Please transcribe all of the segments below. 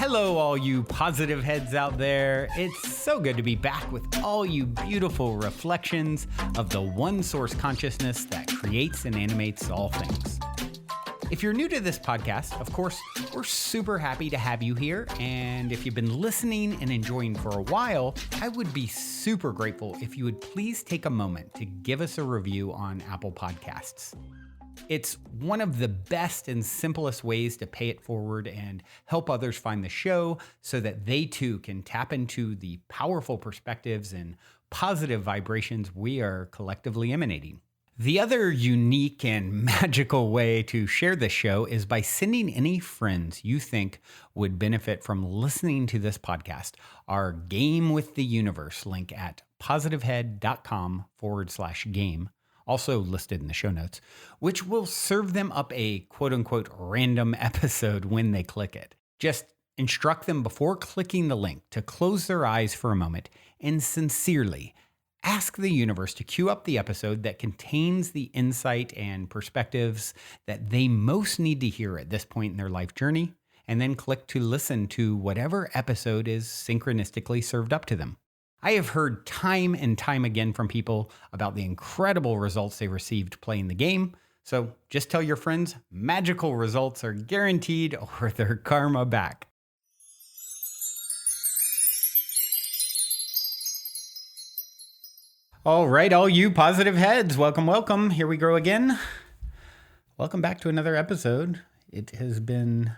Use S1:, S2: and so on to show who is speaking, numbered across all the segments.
S1: Hello, all you positive heads out there. It's so good to be back with all you beautiful reflections of the one source consciousness that creates and animates all things. If you're new to this podcast, of course, we're super happy to have you here. And if you've been listening and enjoying for a while, I would be super grateful if you would please take a moment to give us a review on Apple Podcasts. It's one of the best and simplest ways to pay it forward and help others find the show so that they too can tap into the powerful perspectives and positive vibrations we are collectively emanating. The other unique and magical way to share this show is by sending any friends you think would benefit from listening to this podcast our Game with the Universe link at positivehead.com/game. Also listed in the show notes, which will serve them up a quote-unquote random episode when they click it. Just instruct them before clicking the link to close their eyes for a moment and sincerely ask the universe to cue up the episode that contains the insight and perspectives that they most need to hear at this point in their life journey, and then click to listen to whatever episode is synchronistically served up to them. I have heard time and time again from people about the incredible results they received playing the game. So just tell your friends magical results are guaranteed or their karma back. All right, all you positive heads, welcome, welcome. Here we go again. Welcome back to another episode. It has been,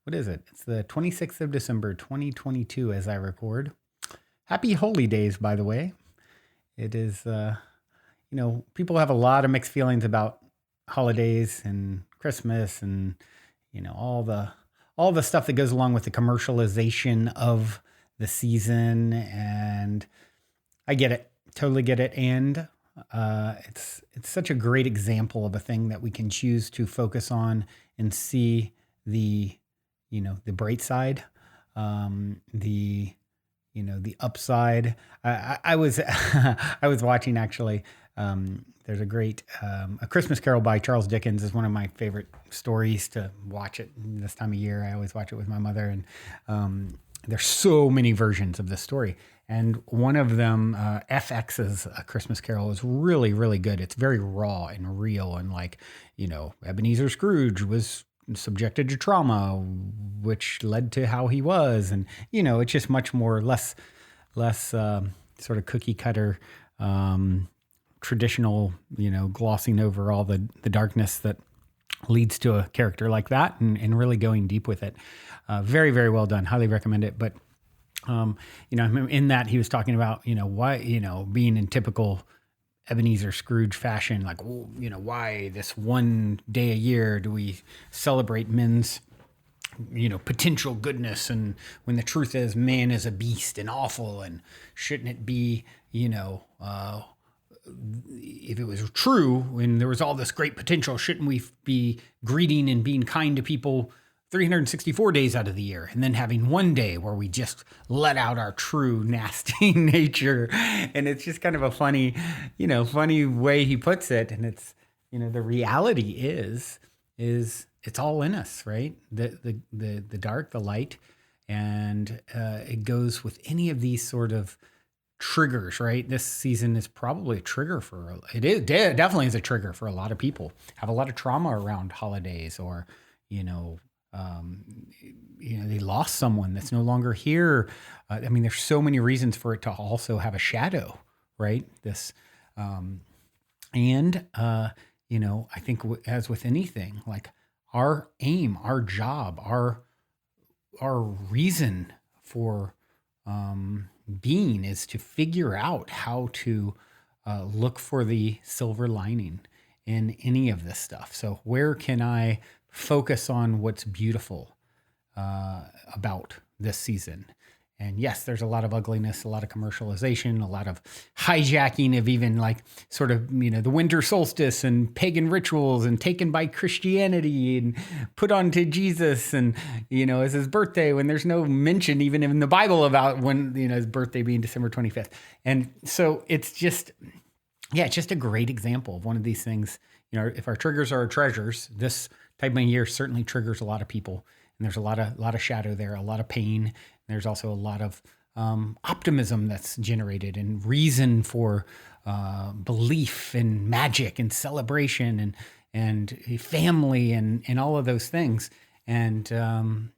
S1: what is it? It's the 26th of December, 2022 as I record. Happy Holy Days, by the way. It is, people have a lot of mixed feelings about holidays and Christmas and, all the stuff that goes along with the commercialization of the season. And I get it, totally get it. And it's such a great example of a thing that we can choose to focus on and see the bright side, the upside. I was I was watching actually. There's a great A Christmas Carol by Charles Dickens is one of my favorite stories to watch it this time of year. I always watch it with my mother, and there's so many versions of this story. And one of them, FX's A Christmas Carol, is really, really good. It's very raw and real, and Ebenezer Scrooge was subjected to trauma, which led to how he was. And, it's just much more, less sort of cookie cutter, traditional, glossing over all the darkness that leads to a character like that, and really going deep with it. Very, very well done. Highly recommend it. But, in that he was talking about, why, being in typical Ebenezer Scrooge fashion, why this one day a year do we celebrate men's, potential goodness, and when the truth is man is a beast and awful, and shouldn't it be, if it was true, when there was all this great potential, shouldn't we be greeting and being kind to people 364 days out of the year, and then having one day where we just let out our true nasty nature? And it's just kind of a funny way he puts it. And it's, the reality is it's all in us, right? The dark, the light, and it goes with any of these sort of triggers, right? This season is probably a trigger definitely is a trigger for a lot of people. Have a lot of trauma around holidays, or, they lost someone that's no longer here. There's so many reasons for it to also have a shadow, right? This, I think as with anything, like our aim, our job, our reason for being is to figure out how to look for the silver lining in any of this stuff. So where can I focus on what's beautiful about this season? And yes, there's a lot of ugliness, a lot of commercialization, a lot of hijacking of even the winter solstice and pagan rituals, and taken by Christianity and put onto Jesus, and, as his birthday, when there's no mention even in the Bible about when, his birthday being December 25th. And so it's just a great example of one of these things. If our triggers are our treasures, this type of year certainly triggers a lot of people. and there's a lot of shadow there, a lot of pain. There's also a lot of optimism that's generated, and reason for belief and magic and celebration and family and all of those things. And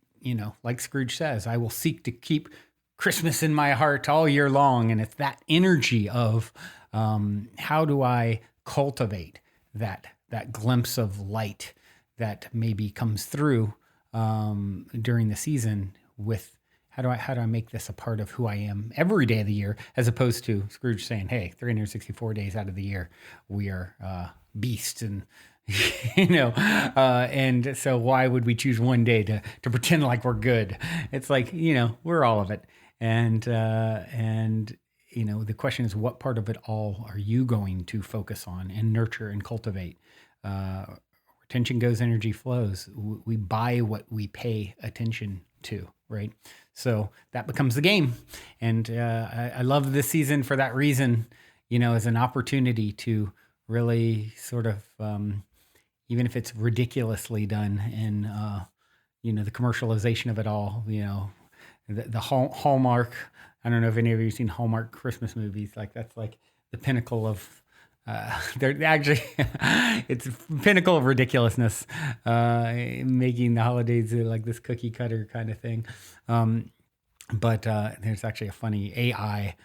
S1: like Scrooge says, I will seek to keep Christmas in my heart all year long. And it's that energy of how do I cultivate that glimpse of light that maybe comes through during the season, with how do I make this a part of who I am every day of the year, as opposed to Scrooge saying, hey, 364 days out of the year, we are beasts, and and so why would we choose one day to pretend like we're good? It's like, we're all of it. And the question is, what part of it all are you going to focus on and nurture and cultivate? Attention goes, energy flows. We buy what we pay attention to, right? So that becomes the game. And I love this season for that reason, as an opportunity to really sort of, even if it's ridiculously done, and, the commercialization of it all, the Hallmark. I don't know if any of you have seen Hallmark Christmas movies. Like, that's like the pinnacle of, they're actually, it's pinnacle of ridiculousness, making the holidays like this cookie cutter kind of thing. But there's actually a funny AI,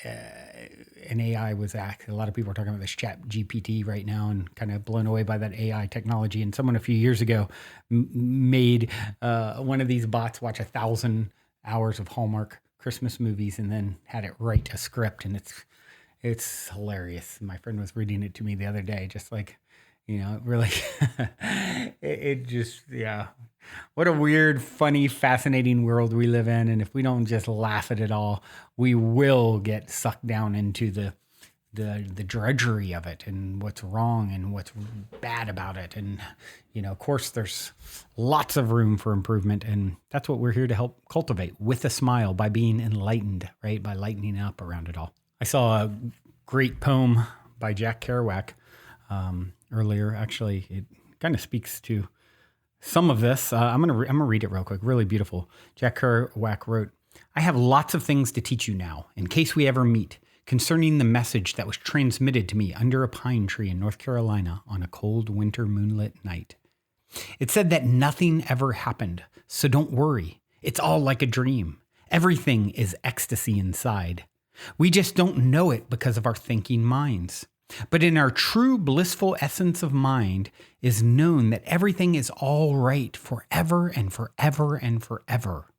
S1: an AI was a lot of people are talking about this Chat GPT right now, and kind of blown away by that AI technology. And someone a few years ago made one of these bots watch 1,000 hours of Hallmark Christmas movies and then had it write a script. And it's hilarious. My friend was reading it to me the other day, just like, really, it just, yeah. What a weird, funny, fascinating world we live in. And if we don't just laugh at it all, we will get sucked down into the drudgery of it, and what's wrong and what's bad about it. And, of course, there's lots of room for improvement. And that's what we're here to help cultivate, with a smile, by being enlightened, right? By lightening up around it all. I saw a great poem by Jack Kerouac earlier. Actually, it kind of speaks to some of this. I'm gonna read it real quick. Really beautiful. Jack Kerouac wrote, "I have lots of things to teach you now, in case we ever meet, concerning the message that was transmitted to me under a pine tree in North Carolina on a cold winter moonlit night. It said that nothing ever happened, so don't worry. It's all like a dream. Everything is ecstasy inside. We just don't know it because of our thinking minds. But in our true blissful essence of mind is known that everything is all right forever and forever and forever.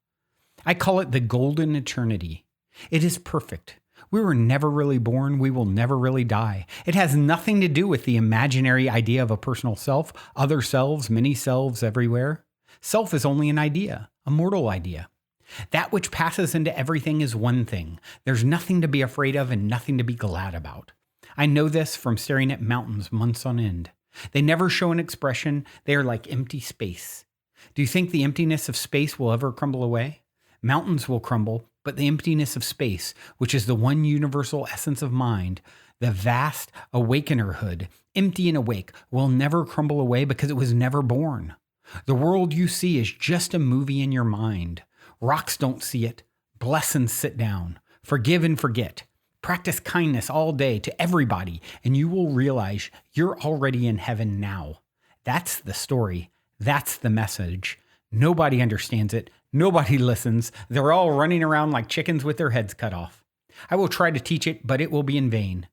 S1: I call it the golden eternity. It is perfect. We were never really born. We will never really die. It has nothing to do with the imaginary idea of a personal self, other selves, many selves everywhere. Self is only an idea, a mortal idea. That which passes into everything is one thing. There's nothing to be afraid of and nothing to be glad about. I know this from staring at mountains months on end. They never show an expression. They are like empty space. Do you think the emptiness of space will ever crumble away? Mountains will crumble, but the emptiness of space, which is the one universal essence of mind, the vast awakenerhood, empty and awake, will never crumble away because it was never born. The world you see is just a movie in your mind. Rocks don't see it. Bless and sit down. Forgive and forget. Practice kindness all day to everybody, and you will realize you're already in heaven now. That's the story. That's the message. Nobody understands it. Nobody listens. They're all running around like chickens with their heads cut off. I will try to teach it, but it will be in vain.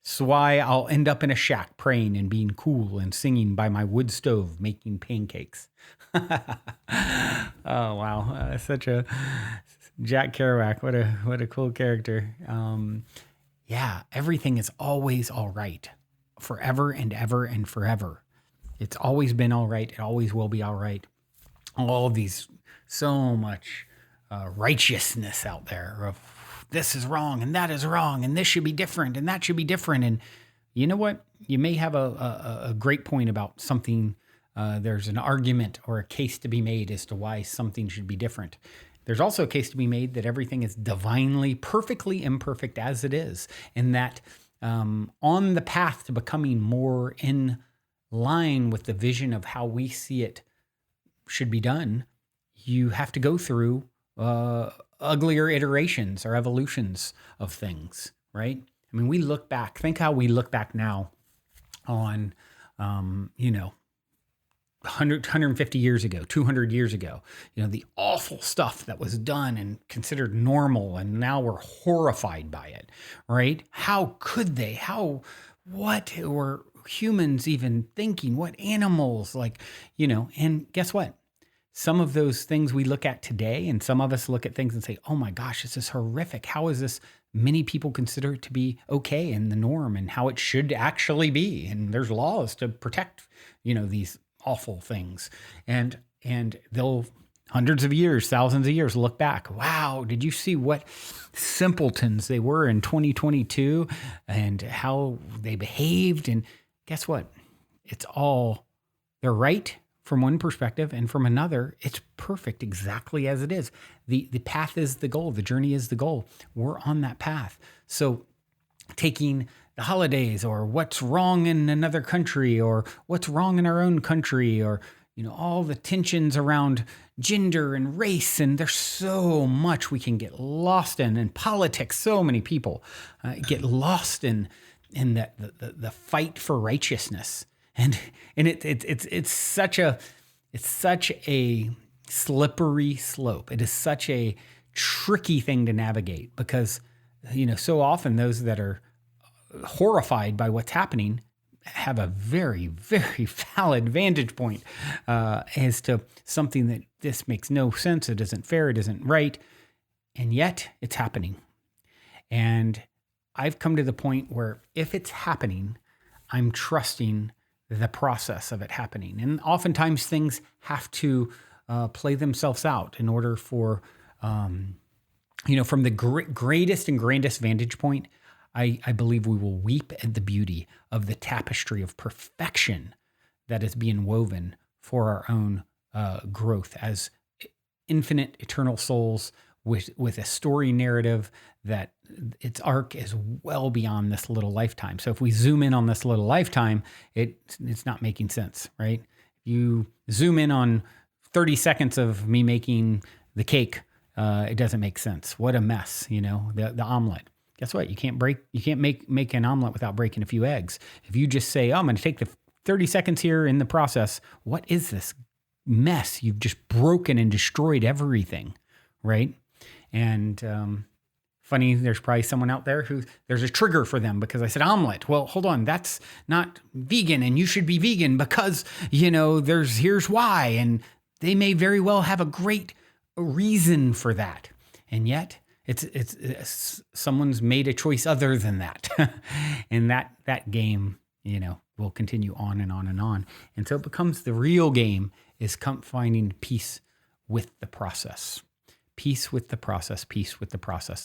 S1: So why I'll end up in a shack praying and being cool and singing by my wood stove making pancakes." Oh, wow. Such a Jack Kerouac. What a cool character. Yeah, everything is always all right, forever and ever and forever. It's always been all right. It always will be all right. All of these, so much righteousness out there of this is wrong and that is wrong and this should be different and that should be different. And you know what? You may have a great point about something. There's an argument or a case to be made as to why something should be different. There's also a case to be made that everything is divinely, perfectly imperfect as it is, and that on the path to becoming more in line with the vision of how we see it should be done, you have to go through uglier iterations or evolutions of things, right? I mean, we look back, think how we look back now on, 150 years ago, 200 years ago, the awful stuff that was done and considered normal. And now we're horrified by it, right? How could they? What were humans even thinking? What animals, and guess what? Some of those things we look at today, and some of us look at things and say, oh my gosh, this is horrific. How is this? Many people consider it to be okay and the norm and how it should actually be. And there's laws to protect, these awful things. And they'll hundreds of years, thousands of years look back. Wow, did you see what simpletons they were in 2022 and how they behaved? And guess what? They're right from one perspective, and from another, it's perfect exactly as it is. The path is the goal. The journey is the goal. We're on that path. So taking the holidays or what's wrong in another country or what's wrong in our own country or, all the tensions around gender and race. And there's so much we can get lost in politics. So many people get lost in the fight for righteousness. And it's such a slippery slope. It is such a tricky thing to navigate because, so often those that are horrified by what's happening have a very, very valid vantage point as to something that this makes no sense. It isn't fair. It isn't right. And yet it's happening. And I've come to the point where if it's happening, I'm trusting the process of it happening. And oftentimes things have to play themselves out in order for, from the greatest and grandest vantage point, I believe we will weep at the beauty of the tapestry of perfection that is being woven for our own growth as infinite eternal souls with a story narrative that its arc is well beyond this little lifetime. So if we zoom in on this little lifetime, it's not making sense, right? You zoom in on 30 seconds of me making the cake, it doesn't make sense. What a mess, the omelet. Guess what? You can't make an omelet without breaking a few eggs. If you just say, I'm going to take the 30 seconds here in the process, what is this mess? You've just broken and destroyed everything, right? And funny, there's probably someone out there there's a trigger for them because I said omelet. Well, hold on, that's not vegan and you should be vegan because, here's why. And they may very well have a great reason for that. And yet it's someone's made a choice other than that. And that game, will continue on and on and on. And so it becomes the real game is finding peace with the process. Peace with the process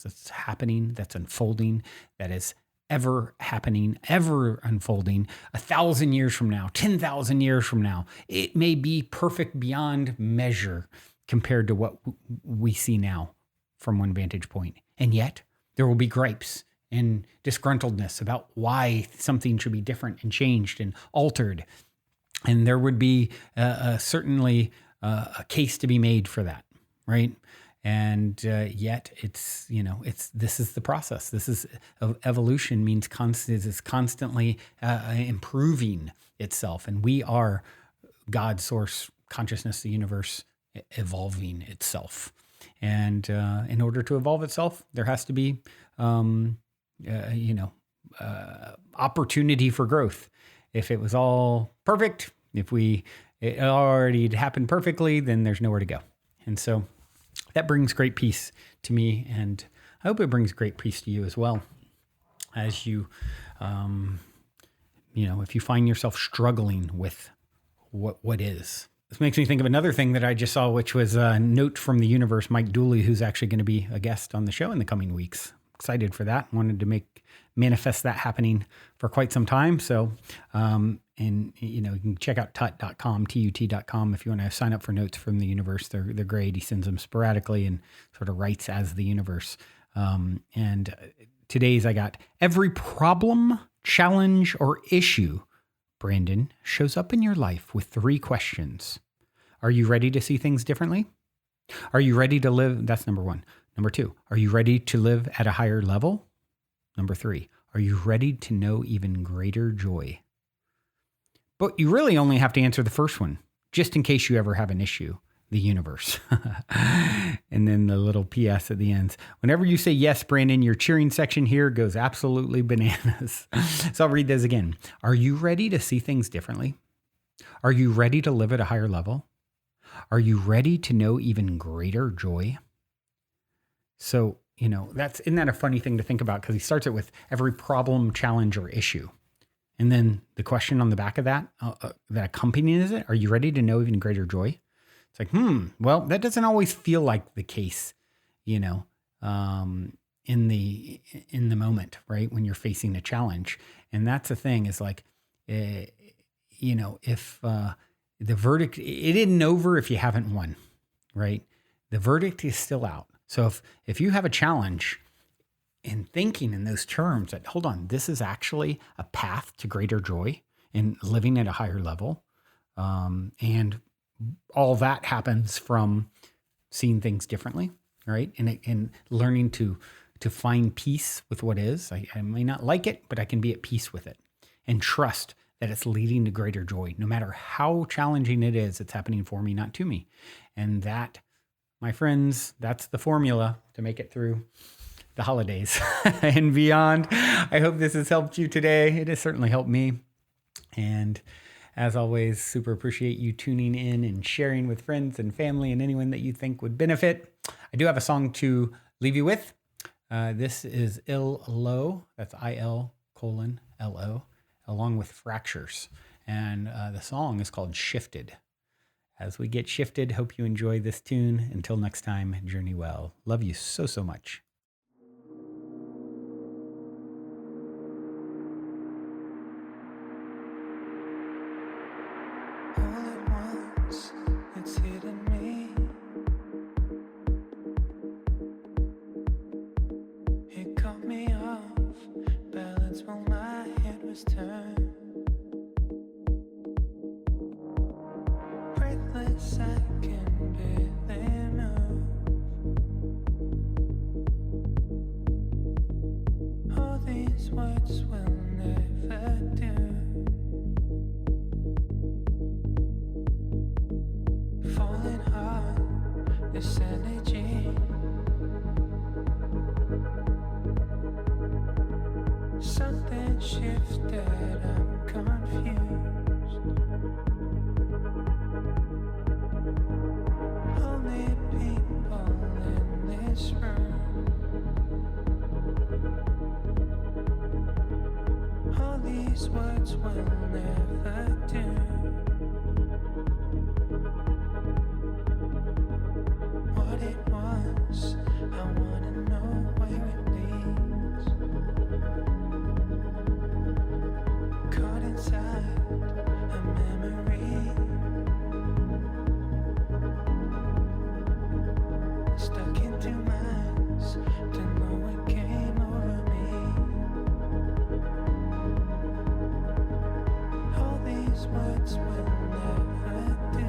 S1: that's happening, that's unfolding, that is ever happening, ever unfolding. 1,000 years from now, 10,000 years from now, it may be perfect beyond measure compared to what we see now from one vantage point. And yet there will be gripes and disgruntledness about why something should be different and changed and altered. And there would be certainly a case to be made for that, right? And yet this is the process. This is evolution means it's constantly improving itself. And we are God's source consciousness, the universe evolving itself. And in order to evolve itself, there has to be, opportunity for growth. If it was all perfect, it already happened perfectly, then there's nowhere to go. And so that brings great peace to me, and I hope it brings great peace to you as well. As you, if you find yourself struggling with what is. This makes me think of another thing that I just saw, which was a note from the universe, Mike Dooley, who's actually going to be a guest on the show in the coming weeks. Excited for that. Wanted to manifest that happening for quite some time. So, you can check out tut.com, TUT.com, if you want to sign up for notes from the universe. They're great. He sends them sporadically and sort of writes as the universe. And today's I got every problem, challenge, or issue, Brandon, shows up in your life with 3 questions. Are you ready to see things differently? Are you ready to live? That's number one. Number two, are you ready to live at a higher level? Number three, are you ready to know even greater joy? But you really only have to answer the first one, just in case you ever have an issue, the universe. And then the little PS at the end. Whenever you say yes, Brandon, your cheering section here goes absolutely bananas. So I'll read this again. Are you ready to see things differently? Are you ready to live at a higher level? Are you ready to know even greater joy? So, isn't that a funny thing to think about? Because he starts it with every problem, challenge, or issue. And then the question on the back of that, that accompanies it, are you ready to know even greater joy? It's like, well, that doesn't always feel like the case, in the moment, right? When you're facing a challenge. And that's the thing is like, if the verdict, it isn't over if you haven't won, right? The verdict is still out. So if you have a challenge in thinking in those terms that, hold on, this is actually a path to greater joy in living at a higher level. And all that happens from seeing things differently, right? And learning to find peace with what is. I may not like it, but I can be at peace with it and trust that it's leading to greater joy. No matter how challenging it is, it's happening for me, not to me. And that, my friends, that's the formula to make it through the holidays and beyond. I hope this has helped you today. It has certainly helped me. And as always, super appreciate you tuning in and sharing with friends and family and anyone that you think would benefit. I do have a song to leave you with. This is Il-Lo, that's IL:LO, along with Fractures. And the song is called Shifted. As we get shifted, hope you enjoy this tune. Until next time, journey well. Love you so, so much.
S2: Words will never do. Falling hard, this energy. Something shifted, I'm confused. Only people in this room. All these words will never do. What it was, I wanna know where it leads. Caught inside a memory, stuck in two minds, don't know what came over me. All these words will never do.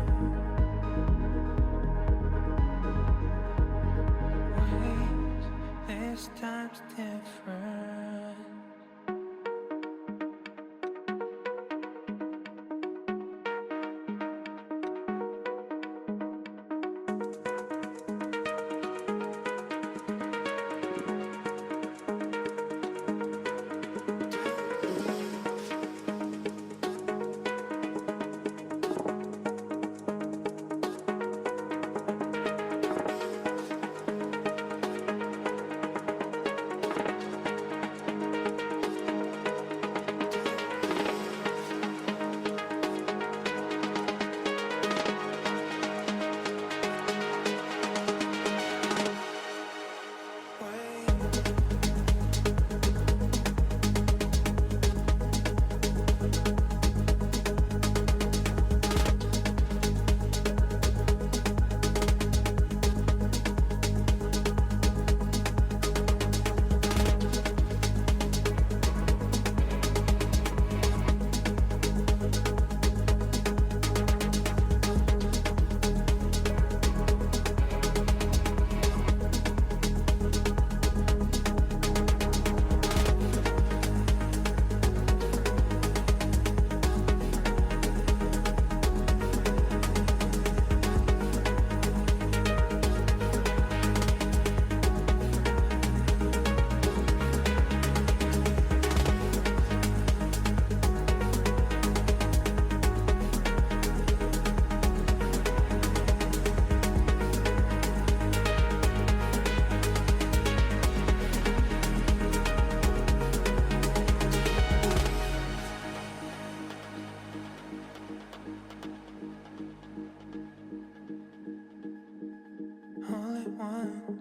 S2: Wait, this time's different.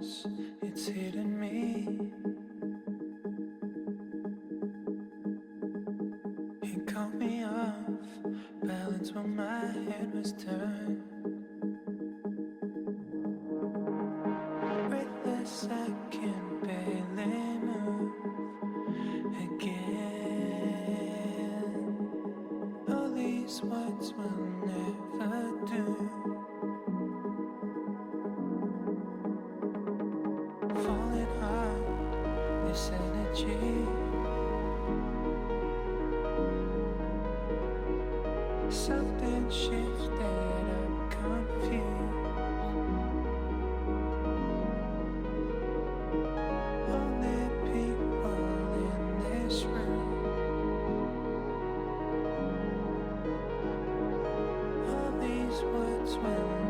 S2: once, it's hidden me. It caught me off balance when my head was turned. Breathless, I can barely move again. All these words will never do. Falling hard, this energy. Something shifted, I'm confused. Only people in this room. All these words will